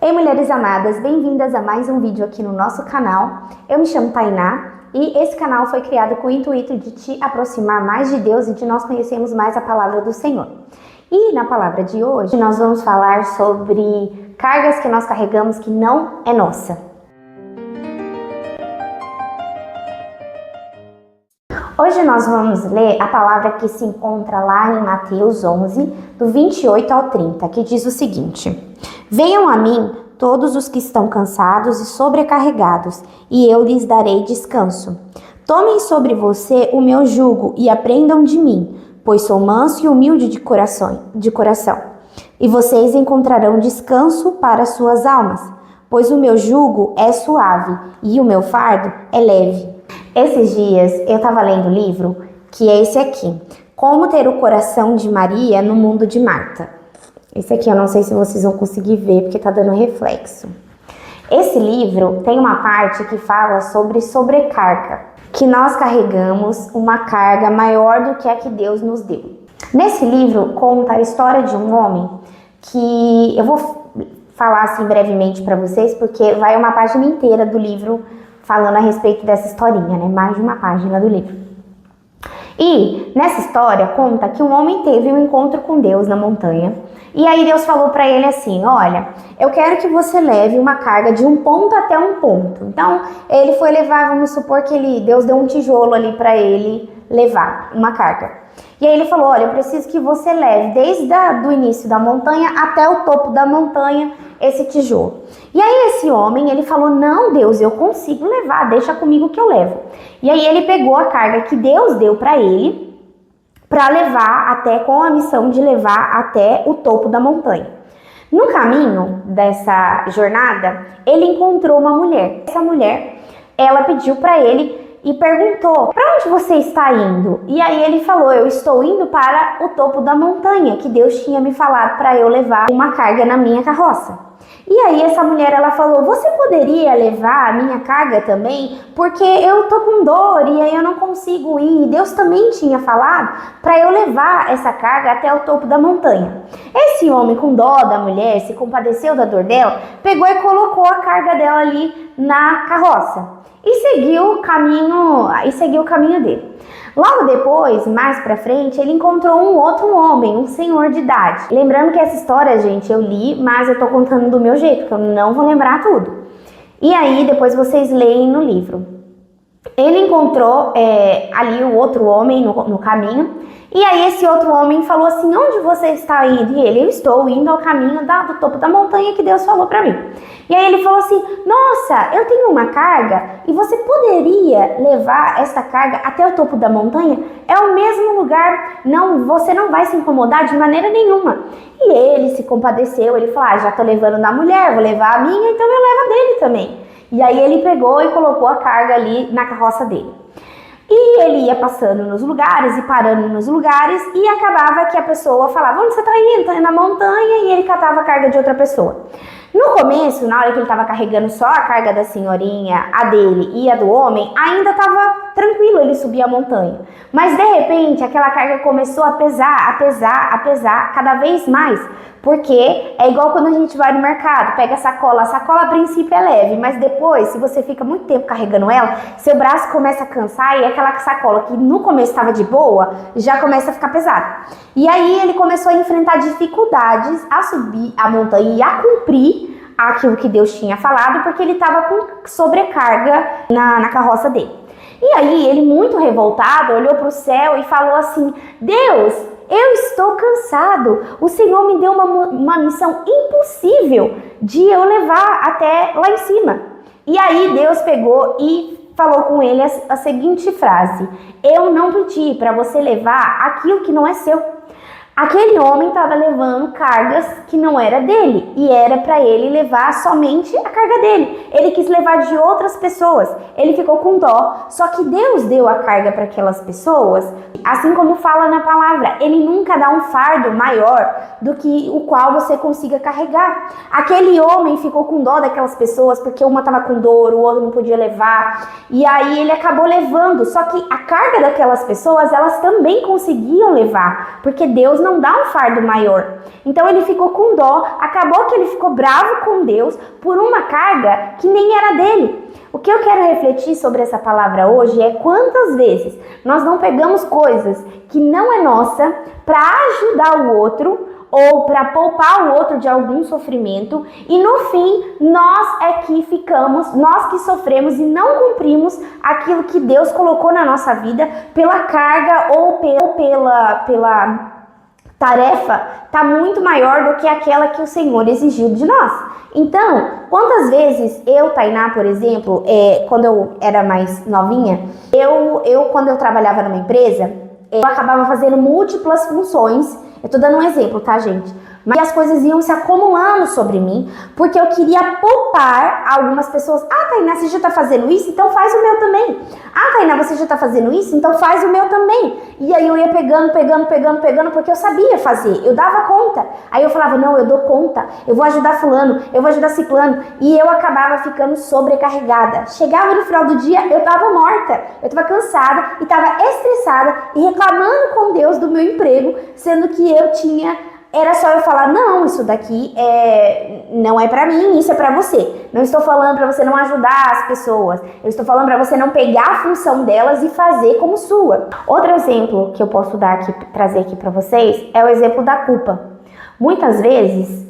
Ei, mulheres amadas, bem-vindas a mais um vídeo aqui no nosso canal. Eu me chamo Tainá e esse canal foi criado com o intuito de te aproximar mais de Deus e de nós conhecermos mais a palavra do Senhor. E na palavra de hoje nós vamos falar sobre cargas que nós carregamos que não é nossa. Hoje nós vamos ler a palavra que se encontra lá em Mateus 11, do 28 ao 30, que diz o seguinte: Venham a mim todos os que estão cansados e sobrecarregados, e eu lhes darei descanso. Tomem sobre você o meu jugo e aprendam de mim, pois sou manso e humilde de coração, e vocês encontrarão descanso para suas almas, pois o meu jugo é suave e o meu fardo é leve. Esses dias eu estava lendo o livro, que é esse aqui, Como Ter o Coração de Maria no Mundo de Marta. Esse aqui eu não sei se vocês vão conseguir ver, porque tá dando reflexo. Esse livro tem uma parte que fala sobre sobrecarga, que nós carregamos uma carga maior do que a que Deus nos deu. Nesse livro conta a história de um homem que eu vou falar assim brevemente para vocês, porque vai uma página inteira do livro falando a respeito dessa historinha, né? Mais de uma página do livro. E nessa história conta que um homem teve um encontro com Deus na montanha. E aí Deus falou para ele assim: olha, eu quero que você leve uma carga de um ponto até um ponto. Então ele foi levar, vamos supor que Deus deu um tijolo ali para ele levar uma carga. E aí ele falou: olha, eu preciso que você leve desde o início da montanha até o topo da montanha esse tijolo. E aí esse homem, ele falou: não, Deus, eu consigo levar, deixa comigo que eu levo. E aí ele pegou a carga que Deus deu para ele, para levar até, com a missão de levar até o topo da montanha. No caminho dessa jornada, ele encontrou uma mulher. Essa mulher, ela pediu para ele e perguntou: para onde você está indo? E aí ele falou: eu estou indo para o topo da montanha, que Deus tinha me falado para eu levar uma carga na minha carroça. E aí essa mulher, ela falou: você poderia levar a minha carga também? Porque eu tô com dor e aí eu não consigo ir. Deus também tinha falado para eu levar essa carga até o topo da montanha. Esse homem, com dó da mulher, se compadeceu da dor dela, pegou e colocou a carga dela ali na carroça e seguiu o caminho dele. Logo depois, mais pra frente, ele encontrou um outro homem, um senhor de idade. Lembrando que essa história, gente, eu li, mas eu tô contando do meu jeito, porque eu não vou lembrar tudo. E aí, depois vocês leem no livro. Ele encontrou ali o outro homem no caminho. E aí esse outro homem falou assim: onde você está indo? E ele: eu estou indo ao caminho do topo da montanha que Deus falou para mim. E aí ele falou assim: nossa, eu tenho uma carga e você poderia levar essa carga até o topo da montanha? É o mesmo lugar, não, você não vai se incomodar de maneira nenhuma. E ele se compadeceu, ele falou: já tô levando da mulher, vou levar a minha, então eu levo a dele também. E aí ele pegou e colocou a carga ali na carroça dele. E ele ia passando nos lugares e parando nos lugares e acabava que a pessoa falava: onde você tá indo? Tô indo na montanha. E ele catava a carga de outra pessoa. No começo, na hora que ele estava carregando só a carga da senhorinha, a dele e a do homem, ainda estava tranquilo ele subir a montanha. Mas de repente aquela carga começou a pesar cada vez mais. Porque é igual quando a gente vai no mercado, pega a sacola a princípio é leve, mas depois, se você fica muito tempo carregando ela, seu braço começa a cansar e aquela sacola que no começo estava de boa, já começa a ficar pesada. E aí ele começou a enfrentar dificuldades a subir a montanha e a cumprir aquilo que Deus tinha falado, porque ele estava com sobrecarga na carroça dele. E aí ele, muito revoltado, olhou para o céu e falou assim: Deus, eu estou cansado, o Senhor me deu uma missão impossível de eu levar até lá em cima. E aí Deus pegou e falou com ele a seguinte frase: eu não pedi para você levar aquilo que não é seu. Aquele homem estava levando cargas que não era dele e era para ele levar somente a carga dele. Ele quis levar de outras pessoas, ele ficou com dó. Só que Deus deu a carga para aquelas pessoas, assim como fala na palavra, ele nunca dá um fardo maior do que o qual você consiga carregar. Aquele homem ficou com dó daquelas pessoas porque uma estava com dor, o outro não podia levar, e aí ele acabou levando. Só que a carga daquelas pessoas, elas também conseguiam levar, porque Deus não não dá um fardo maior. Então ele ficou com dó, acabou que ele ficou bravo com Deus por uma carga que nem era dele. O que eu quero refletir sobre essa palavra hoje é quantas vezes nós não pegamos coisas que não é nossa para ajudar o outro ou para poupar o outro de algum sofrimento e no fim nós é que ficamos, nós que sofremos e não cumprimos aquilo que Deus colocou na nossa vida pela carga ou pela tarefa tá muito maior do que aquela que o Senhor exigiu de nós. Então, quantas vezes eu, Tainá, por exemplo, quando eu era mais novinha, quando eu trabalhava numa empresa, eu acabava fazendo múltiplas funções. Eu tô dando um exemplo, tá, gente? Mas as coisas iam se acumulando sobre mim, porque eu queria poupar algumas pessoas. Ah, Tainá, você já tá fazendo isso? Então faz o meu também. Ah, Tainá, você já tá fazendo isso? Então faz o meu também. E aí eu ia pegando, porque eu sabia fazer. Eu dava conta. Aí eu falava, não, eu dou conta. Eu vou ajudar fulano, eu vou ajudar ciclano. E eu acabava ficando sobrecarregada. Chegava no final do dia, eu tava morta. Eu tava cansada e tava estressada e reclamando com Deus do meu emprego, sendo que eu tinha... Era só eu falar, não, isso daqui não é pra mim, isso é pra você. Não estou falando pra você não ajudar as pessoas. Eu estou falando pra você não pegar a função delas e fazer como sua. Outro exemplo que eu posso trazer aqui pra vocês é o exemplo da culpa. Muitas vezes,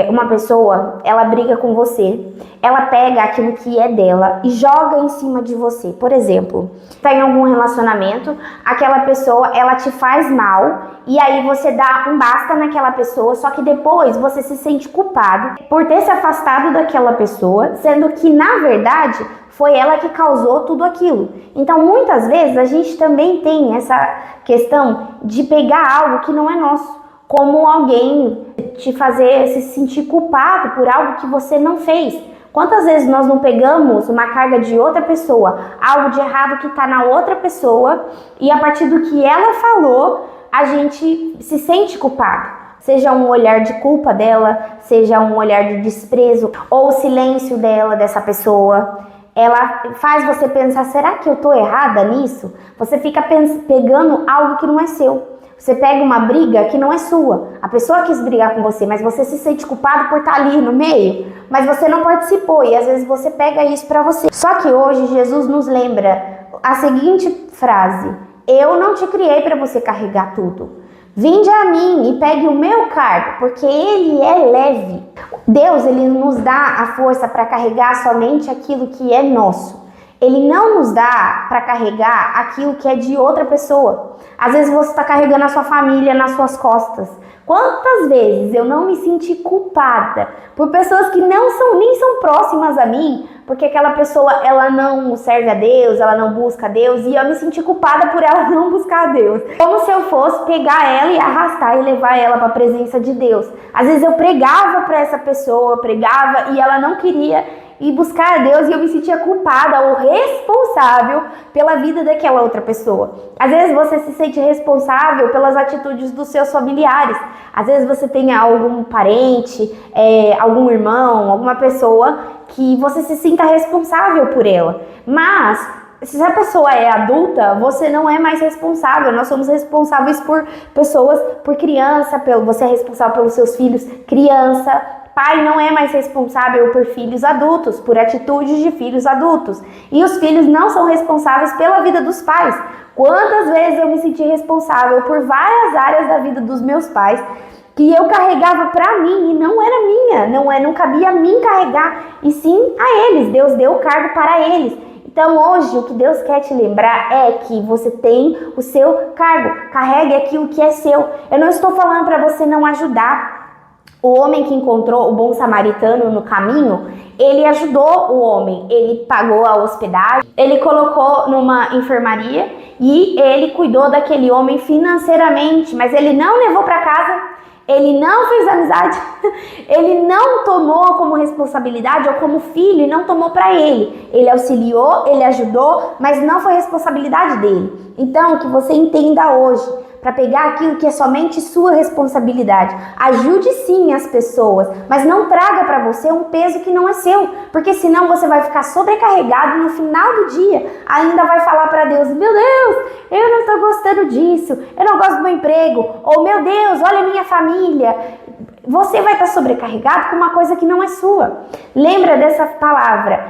uma pessoa, ela briga com você, ela pega aquilo que é dela e joga em cima de você. Por exemplo, tá em algum relacionamento, aquela pessoa, ela te faz mal e aí você dá um basta naquela pessoa, só que depois você se sente culpado por ter se afastado daquela pessoa, sendo que, na verdade, foi ela que causou tudo aquilo. Então, muitas vezes, a gente também tem essa questão de pegar algo que não é nosso, como alguém te fazer se sentir culpado por algo que você não fez. Quantas vezes nós não pegamos uma carga de outra pessoa, algo de errado que está na outra pessoa, e a partir do que ela falou, a gente se sente culpado. Seja um olhar de culpa dela, seja um olhar de desprezo, ou o silêncio dessa pessoa. Ela faz você pensar, será que eu tô errada nisso? Você fica pegando algo que não é seu. Você pega uma briga que não é sua. A pessoa quis brigar com você, mas você se sente culpado por estar ali no meio. Mas você não participou e às vezes você pega isso pra você. Só que hoje Jesus nos lembra a seguinte frase: eu não te criei para você carregar tudo. Vinde a mim e pegue o meu cargo, porque ele é leve. Deus, ele nos dá a força para carregar somente aquilo que é nosso. Ele não nos dá para carregar aquilo que é de outra pessoa. Às vezes você está carregando a sua família nas suas costas. Quantas vezes eu não me senti culpada por pessoas que nem são próximas a mim, porque aquela pessoa, ela não serve a Deus, ela não busca a Deus, e eu me senti culpada por ela não buscar a Deus. Como se eu fosse pegar ela e arrastar e levar ela para a presença de Deus. Às vezes eu pregava para essa pessoa, e ela não queria ir buscar a Deus, e eu me sentia culpada ou responsável pela vida daquela outra pessoa. Às vezes você se sente responsável pelas atitudes dos seus familiares. Às vezes você tem algum parente, algum irmão, alguma pessoa que você se sinta responsável por ela. Mas se a pessoa é adulta, você não é mais responsável. Nós somos responsáveis por pessoas, por criança, você é responsável pelos seus filhos, criança. Pai não é mais responsável por filhos adultos, por atitudes de filhos adultos. E os filhos não são responsáveis pela vida dos pais. Quantas vezes eu me senti responsável por várias áreas da vida dos meus pais que eu carregava pra mim e não era minha, não cabia a mim carregar, e sim a eles. Deus deu o cargo para eles. Então hoje o que Deus quer te lembrar é que você tem o seu cargo, carregue aquilo que é seu. Eu não estou falando para você não ajudar. O homem que encontrou o bom samaritano no caminho, ele ajudou o homem, ele pagou a hospedagem, ele colocou numa enfermaria e ele cuidou daquele homem financeiramente, mas ele não levou para casa, ele não fez amizade, ele não tomou como responsabilidade ou como filho e não tomou para ele. Ele auxiliou, ele ajudou, mas não foi responsabilidade dele. Então, que você entenda hoje, para pegar aquilo que é somente sua responsabilidade. Ajude sim as pessoas, mas não traga para você um peso que não é seu, porque senão você vai ficar sobrecarregado e no final do dia ainda vai falar para Deus: meu Deus, eu não estou gostando disso, eu não gosto do meu emprego, ou meu Deus, olha a minha família. Você vai estar sobrecarregado com uma coisa que não é sua. Lembra dessa palavra,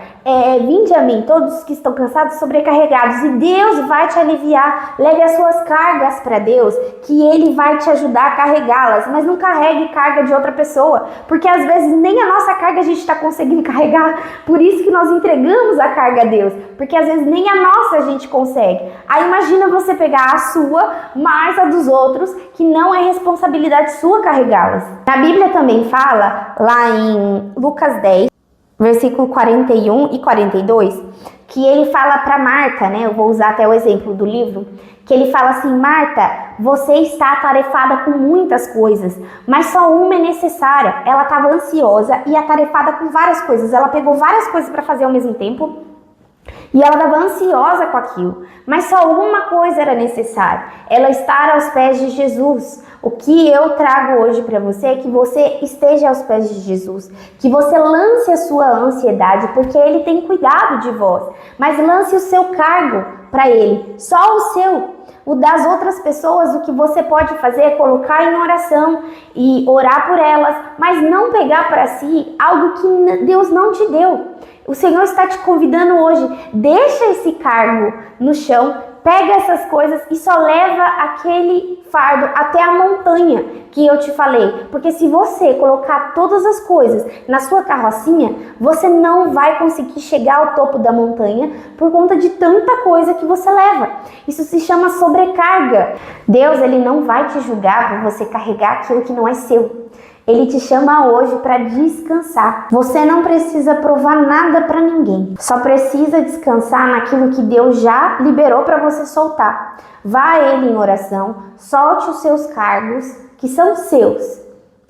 vinde a mim, todos que estão cansados e sobrecarregados, e Deus vai te aliviar. Leve as suas cargas para Deus, que Ele vai te ajudar a carregá-las, mas não carregue carga de outra pessoa, porque às vezes nem a nossa carga a gente está conseguindo carregar, por isso que nós entregamos a carga a Deus, porque às vezes nem a nossa a gente consegue. Aí imagina você pegar a sua, mais a dos outros, que não é responsabilidade sua carregá-las. Na Bíblia também fala, lá em Lucas 10, versículo 41 e 42, que ele fala para Marta, né? Eu vou usar até o exemplo do livro, que ele fala assim: Marta, você está atarefada com muitas coisas, mas só uma é necessária. Ela estava ansiosa e atarefada com várias coisas. Ela pegou várias coisas para fazer ao mesmo tempo e ela estava ansiosa com aquilo, mas só uma coisa era necessária: ela estar aos pés de Jesus. O que eu trago hoje para você é que você esteja aos pés de Jesus, que você lance a sua ansiedade, porque Ele tem cuidado de vós, mas lance o seu cargo para Ele, só o seu. O das outras pessoas, o que você pode fazer é colocar em oração e orar por elas, mas não pegar para si algo que Deus não te deu. O Senhor está te convidando hoje: deixa esse cargo no chão, pega essas coisas e só leva aquele fardo até a montanha que eu te falei. Porque se você colocar todas as coisas na sua carrocinha, você não vai conseguir chegar ao topo da montanha por conta de tanta coisa que você leva. Isso se chama sobrecarga. Deus, Ele não vai te julgar por você carregar aquilo que não é seu. Ele te chama hoje para descansar. Você não precisa provar nada para ninguém. Só precisa descansar naquilo que Deus já liberou para você soltar. Vá a Ele em oração, solte os seus cargos, que são seus,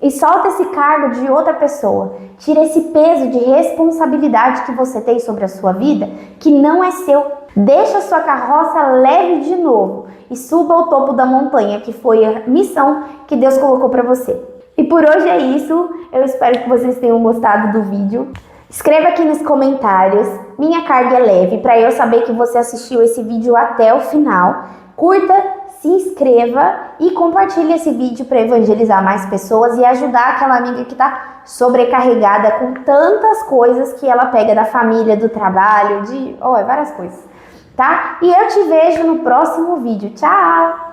e solta esse cargo de outra pessoa. Tira esse peso de responsabilidade que você tem sobre a sua vida, que não é seu. Deixa a sua carroça leve de novo e suba ao topo da montanha, que foi a missão que Deus colocou para você. E por hoje é isso, eu espero que vocês tenham gostado do vídeo. Escreva aqui nos comentários, minha carga é leve, para eu saber que você assistiu esse vídeo até o final. Curta, se inscreva e compartilhe esse vídeo para evangelizar mais pessoas e ajudar aquela amiga que está sobrecarregada com tantas coisas que ela pega da família, do trabalho, várias coisas, tá? E eu te vejo no próximo vídeo. Tchau!